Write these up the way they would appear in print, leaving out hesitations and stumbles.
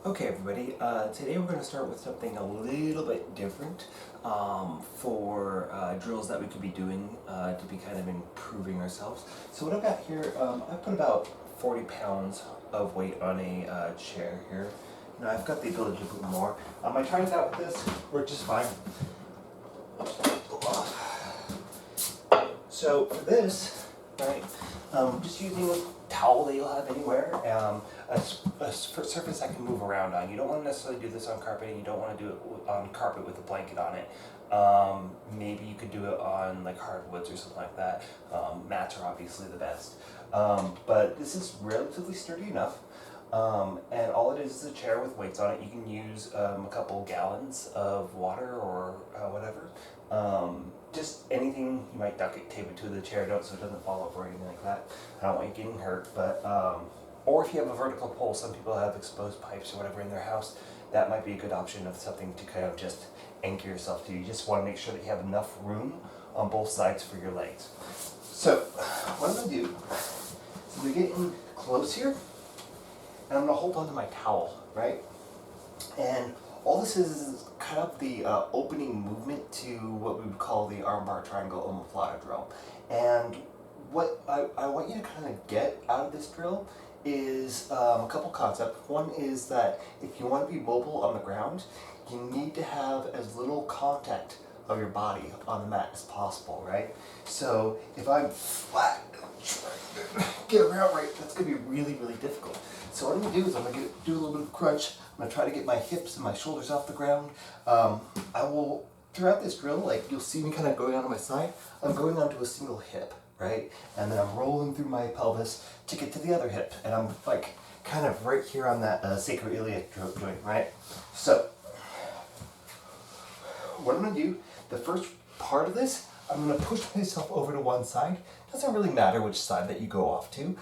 Okay, everybody, today we're going to start with something a little bit different for drills that we could be doing to be kind of improving ourselves. So what I've got here, I put about 40 pounds of weight on a chair here. Now I've got the ability to put more. I tried it out with this, worked just fine. So for this, right, just using a towel that you'll have anywhere, a surface I can move around on. You don't want to necessarily do this on carpet, and you don't want to do it on carpet with a blanket on it. Maybe you could do it on like hardwoods or something like that. Mats are obviously the best. But this is relatively sturdy enough. And all it is a chair with weights on it. You can use a couple gallons of water or whatever. Just anything. You might duct tape it to the chair so it doesn't fall over or anything like that. I don't want you getting hurt, but or if you have a vertical pole, some people have exposed pipes or whatever in their house. That might be a good option of something to kind of just anchor yourself to. You just want to make sure that you have enough room on both sides for your legs. So what I'm going to do is I'm going to get in close here, and I'm going to hold onto my towel, right? And all this is kind of the opening movement to what we would call the armbar triangle omoplata drill. And what I want you to kind of get out of this drill is a couple concepts. One is that if you want to be mobile on the ground, you need to have as little contact of your body on the mat as possible, right? So if I'm flat, get around right, that's going to be really, really difficult. So what I'm going to do is I'm going to do a little bit of crunch. I'm going to try to get my hips and my shoulders off the ground. I will, throughout this drill, like you'll see me kind of going onto my side, I'm going onto a single hip, right? And then I'm rolling through my pelvis to get to the other hip. And I'm like kind of right here on that sacroiliac joint, right? So what I'm going to do, the first part of this, I'm going to push myself over to one side. Doesn't really matter which side that you go off to.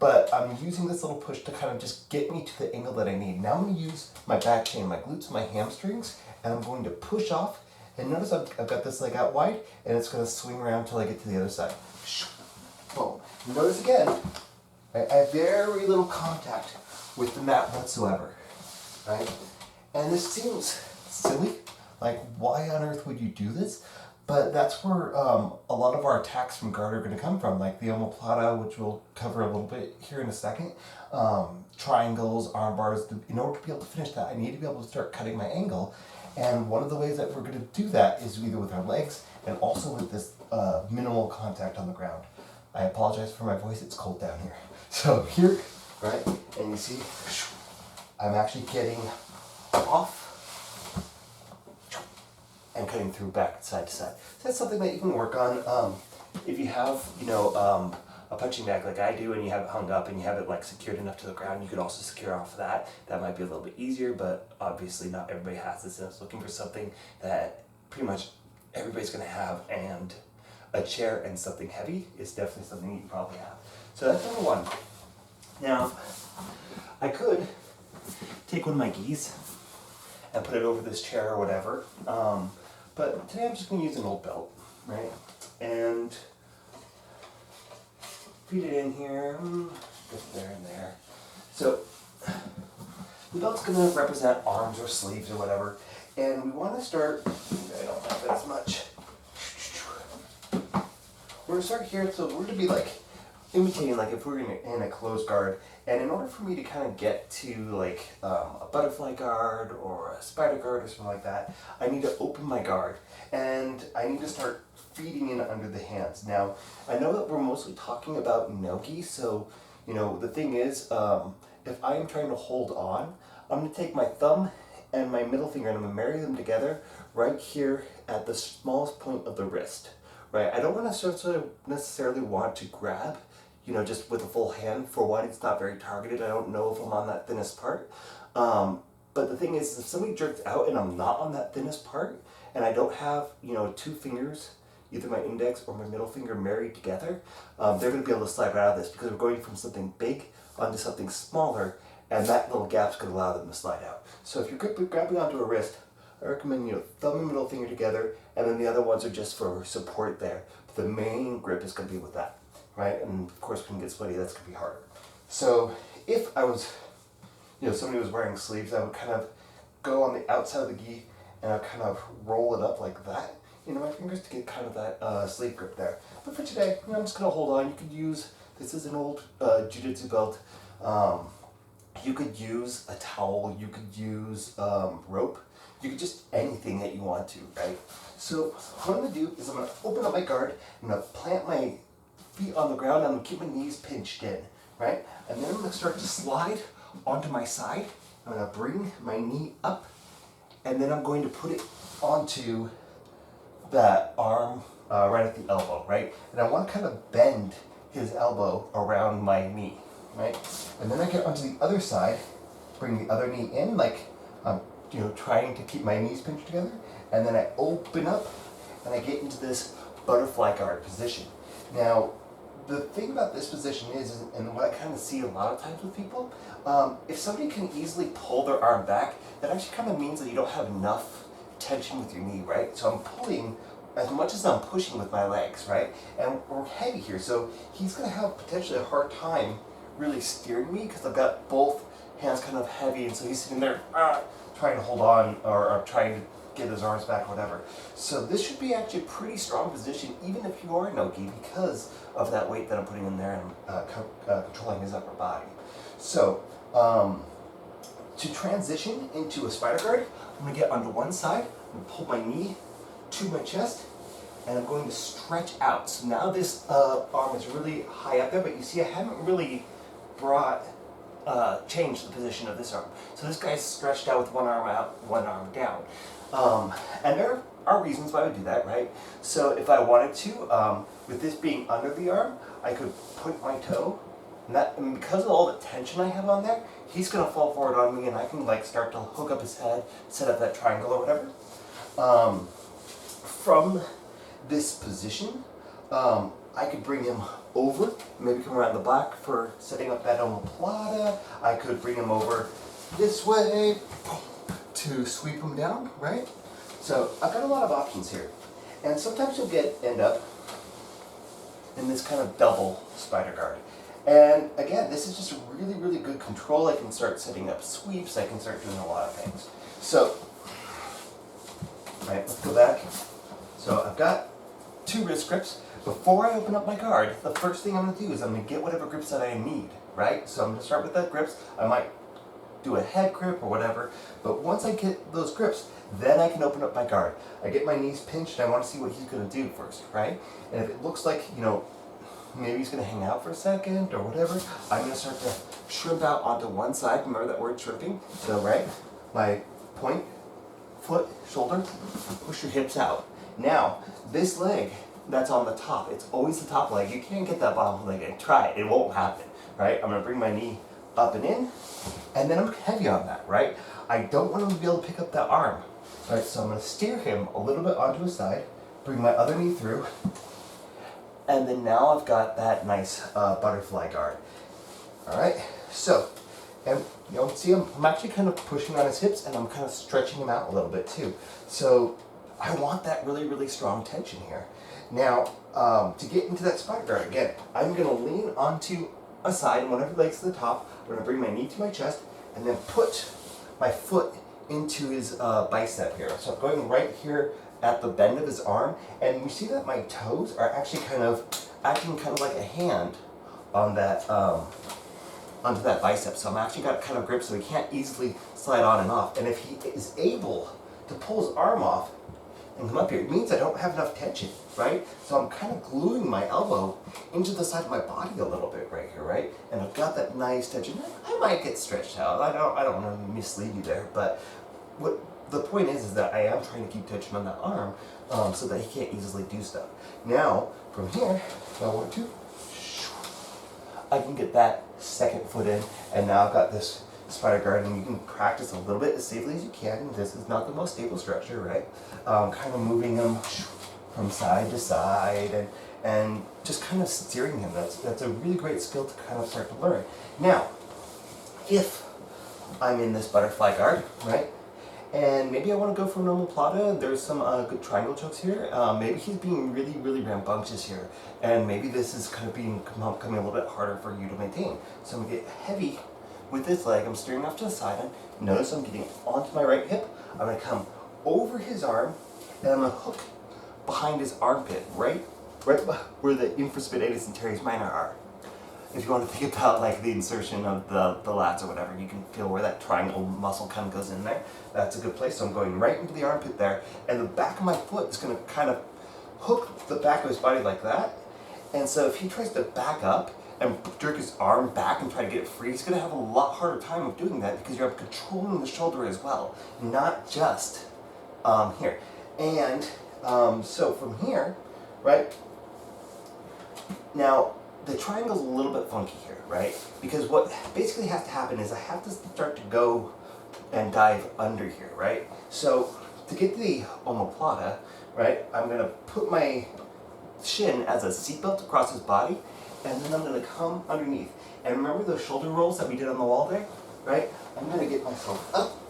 But I'm using this little push to kind of just get me to the angle that I need. Now I'm going to use my back chain, my glutes, my hamstrings, and I'm going to push off. And notice I've got this leg out wide, and it's going to swing around until I get to the other side. Boom. Notice again, I have very little contact with the mat whatsoever, right? And this seems silly. Like, why on earth would you do this? But that's where a lot of our attacks from guard are going to come from, like the omoplata, which we'll cover a little bit here in a second. Triangles, arm bars. In order to be able to finish that, I need to be able to start cutting my angle. And one of the ways that we're going to do that is either with our legs and also with this minimal contact on the ground. I apologize for my voice, it's cold down here. So here, right, and you see, I'm actually getting off and cutting through back side to side. So that's something that you can work on. If you have, a punching bag like I do, and you have it hung up and you have it like secured enough to the ground, you could also secure off of that. That might be a little bit easier, but obviously not everybody has this. So I was looking for something that pretty much everybody's going to have, and a chair and something heavy is definitely something you probably have. So that's number one. Now, I could take one of my gis and put it over this chair or whatever. But today I'm just going to use an old belt, right? And feed it in here, just there and there. So the belt's going to represent arms or sleeves or whatever. And we want to start, I don't have it as much. We're going to start here, so we're going to be like imitating like if we're in a closed guard. And in order for me to kind of get to like a butterfly guard or a spider guard or something like that, I need to open my guard and I need to start feeding in under the hands. Now, I know that we're mostly talking about no-gi, so the thing is, if I am trying to hold on, I'm going to take my thumb and my middle finger and I'm going to marry them together right here at the smallest point of the wrist. Right? I don't necessarily want to grab just with a full hand. For one, it's not very targeted. I don't know if I'm on that thinnest part. But the thing is, if somebody jerks out and I'm not on that thinnest part, and I don't have, two fingers, either my index or my middle finger married together, they're going to be able to slide right out of this because we're going from something big onto something smaller, and that little gap's going to allow them to slide out. So if you're grabbing onto a wrist, I recommend, thumb and middle finger together, and then the other ones are just for support there. But the main grip is going to be with that. Right? And of course, when you get sweaty, that's going to be harder. So if I was somebody was wearing sleeves, I would kind of go on the outside of the gi and I'd kind of roll it up like that into my fingers to get kind of that sleeve grip there. But for today, I'm just gonna hold on. You could use, this is an old jiu-jitsu belt. You could use a towel, you could use rope, you could just anything that you want to, right? So what I'm gonna do is I'm gonna open up my guard, I'm gonna plant my feet on the ground, I'm gonna keep my knees pinched in, right? And then I'm gonna start to slide onto my side. I'm gonna bring my knee up, and then I'm going to put it onto that arm right at the elbow, right? And I wanna kind of bend his elbow around my knee, right? And then I get onto the other side, bring the other knee in, like I'm trying to keep my knees pinched together, and then I open up and I get into this butterfly guard position. Now, the thing about this position is, and what I kind of see a lot of times with people, if somebody can easily pull their arm back, that actually kind of means that you don't have enough tension with your knee, right? So I'm pulling as much as I'm pushing with my legs, right? And we're heavy here, so he's gonna have potentially a hard time really steering me because I've got both hands kind of heavy, and so he's sitting there trying to hold on or trying to get his arms back, whatever. So this should be actually a pretty strong position, even if you are no gi, because of that weight that I'm putting in there and controlling his upper body. So to transition into a spider guard, I'm gonna get onto one side, I'm gonna pull my knee to my chest, and I'm going to stretch out. So now this arm is really high up there, but you see I haven't really changed the position of this arm. So this guy's stretched out with one arm out, one arm down. And there are reasons why I would do that, right? So if I wanted to, with this being under the arm, I could put my toe, and because of all the tension I have on there, he's gonna fall forward on me, and I can like start to hook up his head, set up that triangle or whatever. From this position, I could bring him over, maybe come around the back for setting up that omoplata. I could bring him over this way to sweep him down, right? So I've got a lot of options here. And sometimes you'll end up in this kind of double spider guard. And again, this is just a really, really good control. I can start setting up sweeps, I can start doing a lot of things. So, right, let's go back. So I've got 2 wrist grips. Before I open up my guard, the first thing I'm going to do is I'm going to get whatever grips that I need, right? So I'm going to start with that grips. I might do a head grip or whatever, but once I get those grips, then I can open up my guard. I get my knees pinched, and I want to see what he's going to do first, right? And if it looks like, maybe he's going to hang out for a second or whatever, I'm going to start to shrimp out onto one side. Remember that word, shrimping? So, right, my point, foot, shoulder, push your hips out. Now, this leg that's on the top, it's always the top leg. You can't get that bottom leg and try it. It won't happen, right? I'm going to bring my knee up and in, and then I'm heavy on that, right? I don't want him to be able to pick up that arm, right? So I'm going to steer him a little bit onto his side, bring my other knee through, and then now I've got that nice butterfly guard. All right, so, and see I'm actually kind of pushing on his hips, and I'm kind of stretching him out a little bit too. So I want that really, really strong tension here. Now, to get into that spider guard, again, I'm going to lean onto a side, and whenever leg's to the top, I'm going to bring my knee to my chest, and then put my foot into his bicep here. So I'm going right here at the bend of his arm, and you see that my toes are actually acting kind of like a hand on that, onto that bicep. So I'm actually got kind of grip so he can't easily slide on and off. And if he is able to pull his arm off and come up here, it means I don't have enough tension, right? So I'm kind of gluing my elbow into the side of my body a little bit right here, right? And I've got that nice tension. I might get stretched out. I don't want to mislead you there, but what the point is that I am trying to keep tension on that arm so that he can't easily do stuff. Now, from here, if I want to, I can get that second foot in, and now I've got this spider guard, and you can practice a little bit as safely as you can. This is not the most stable structure, right? Kind of moving them from side to side and just kind of steering him. That's a really great skill to kind of start to learn. Now, if I'm in this butterfly guard, right, and maybe I want to go for an omoplata, there's some good triangle chokes here. Maybe he's being really, really rambunctious here, and maybe this is kind of becoming a little bit harder for you to maintain. So I'm going to get heavy with this leg, I'm steering off to the side, and notice I'm getting onto my right hip. I'm gonna come over his arm, and I'm gonna hook behind his armpit, right where the infraspinatus and teres minor are. If you want to think about like the insertion of the lats or whatever, you can feel where that triangle muscle kind of goes in there. That's a good place. So I'm going right into the armpit there, and the back of my foot is going to kind of hook the back of his body like that. And so if he tries to back up and jerk his arm back and try to get it free, he's going to have a lot harder time of doing that because you're controlling the shoulder as well, not just here. And so from here, right, now the triangle's a little bit funky here, right? Because what basically has to happen is I have to start to go and dive under here, right? So to get to the omoplata, right, I'm gonna put my shin as a seatbelt across his body, and then I'm gonna come underneath. And remember those shoulder rolls that we did on the wall there, right? I'm gonna get myself up,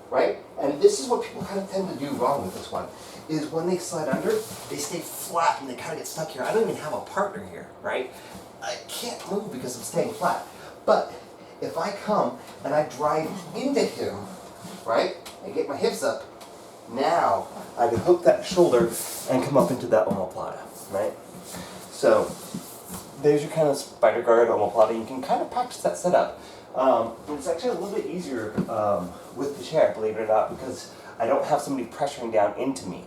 right? And this is what people kind of tend to do wrong with this one, is when they slide under, they stay flat and they kind of get stuck here. I don't even have a partner here, right? I can't move because I'm staying flat. But if I come and I drive into him, right, and get my hips up, now I can hook that shoulder and come up into that omoplata, right? So there's your kind of spider guard omoplata. You can kind of practice that setup. It's actually a little bit easier with the chair, believe it or not, because I don't have somebody pressuring down into me.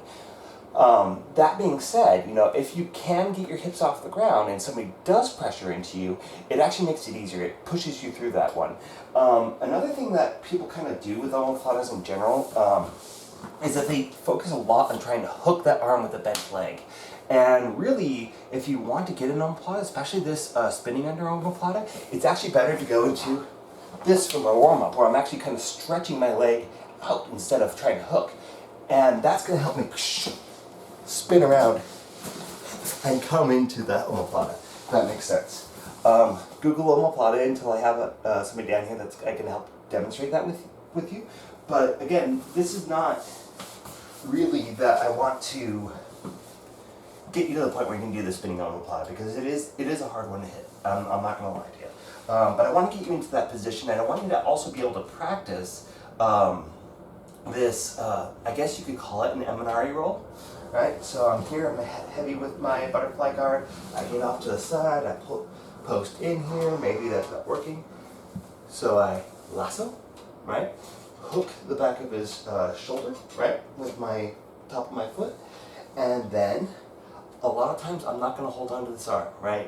That being said, you know, if you can get your hips off the ground and somebody does pressure into you, it actually makes it easier. It pushes you through that one. Another thing that people kind of do with omoplatas in general is that they focus a lot on trying to hook that arm with a bent leg. And really, if you want to get an omoplata, especially this spinning under omoplata, it's actually better to go into this for my warm-up, where I'm actually kind of stretching my leg out instead of trying to hook. And that's going to help me spin around and come into that omoplata, if that makes sense. Google omoplata until I have somebody down here that's I can help demonstrate that with you. But again, this is not really that I want to get you to the point where you can do the spinning omoplata, because it is a hard one to hit. I'm not going to lie to you. But I want to get you into that position, and I want you to also be able to practice this, I guess you could call it an Eminari roll, right? So I'm here, I'm heavy with my butterfly guard, I get off to the side, I post in here, maybe that's not working. So I lasso, right? Hook the back of his shoulder, right? With my top of my foot. And then, a lot of times I'm not gonna hold on to this arm, right?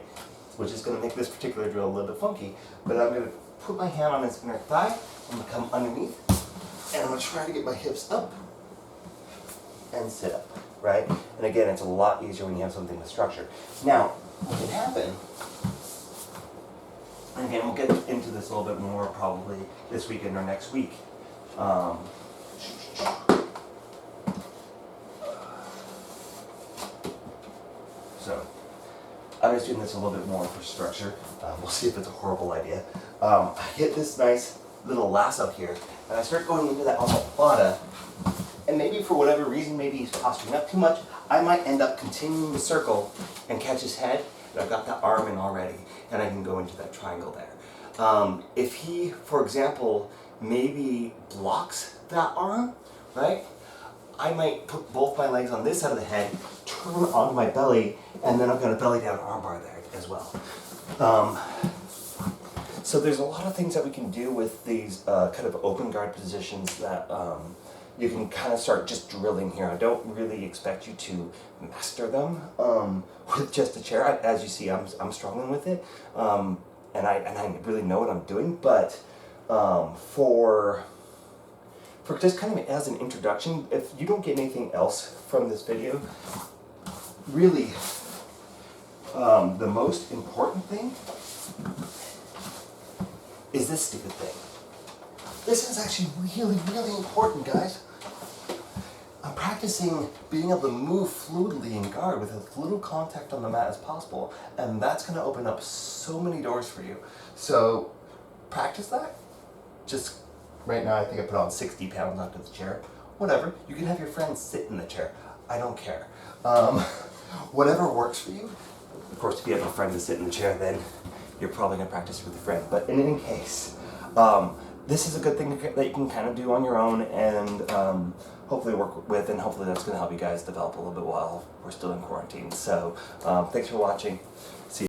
Which is gonna make this particular drill a little bit funky, but I'm gonna put my hand on his inner thigh, I'm gonna come underneath, and I'm going to try to get my hips up and sit up, right? And again, it's a lot easier when you have something with structure. Now, what can happen, and again, we'll get into this a little bit more probably this weekend or next week. So, I'm just doing this a little bit more for structure. We'll see if it's a horrible idea. I hit this nice little lasso here, and I start going into that omoplata, and maybe for whatever reason, maybe he's posturing up too much, I might end up continuing the circle and catch his head, and I've got that arm in already, and I can go into that triangle there. If he, for example, maybe blocks that arm, right, I might put both my legs on this side of the head, turn onto my belly, and then I've got a belly down armbar there as well. So there's a lot of things that we can do with these kind of open guard positions that you can kind of start just drilling here. I don't really expect you to master them with just a chair. As you see, I'm struggling with it, and I really know what I'm doing. But for just kind of as an introduction, if you don't get anything else from this video, really the most important thing is this stupid thing. This is actually really, really important, guys. I'm practicing being able to move fluidly in guard with as little contact on the mat as possible, and that's going to open up so many doors for you. So practice that. Just right now, I think I put on 60 pounds onto the chair. Whatever. You can have your friends sit in the chair. I don't care. Whatever works for you. Of course, if you have a friend to sit in the chair, then you're probably going to practice with a friend. But in any case, this is a good thing that you can kind of do on your own and hopefully work with, and hopefully that's going to help you guys develop a little bit while we're still in quarantine. So thanks for watching. See you.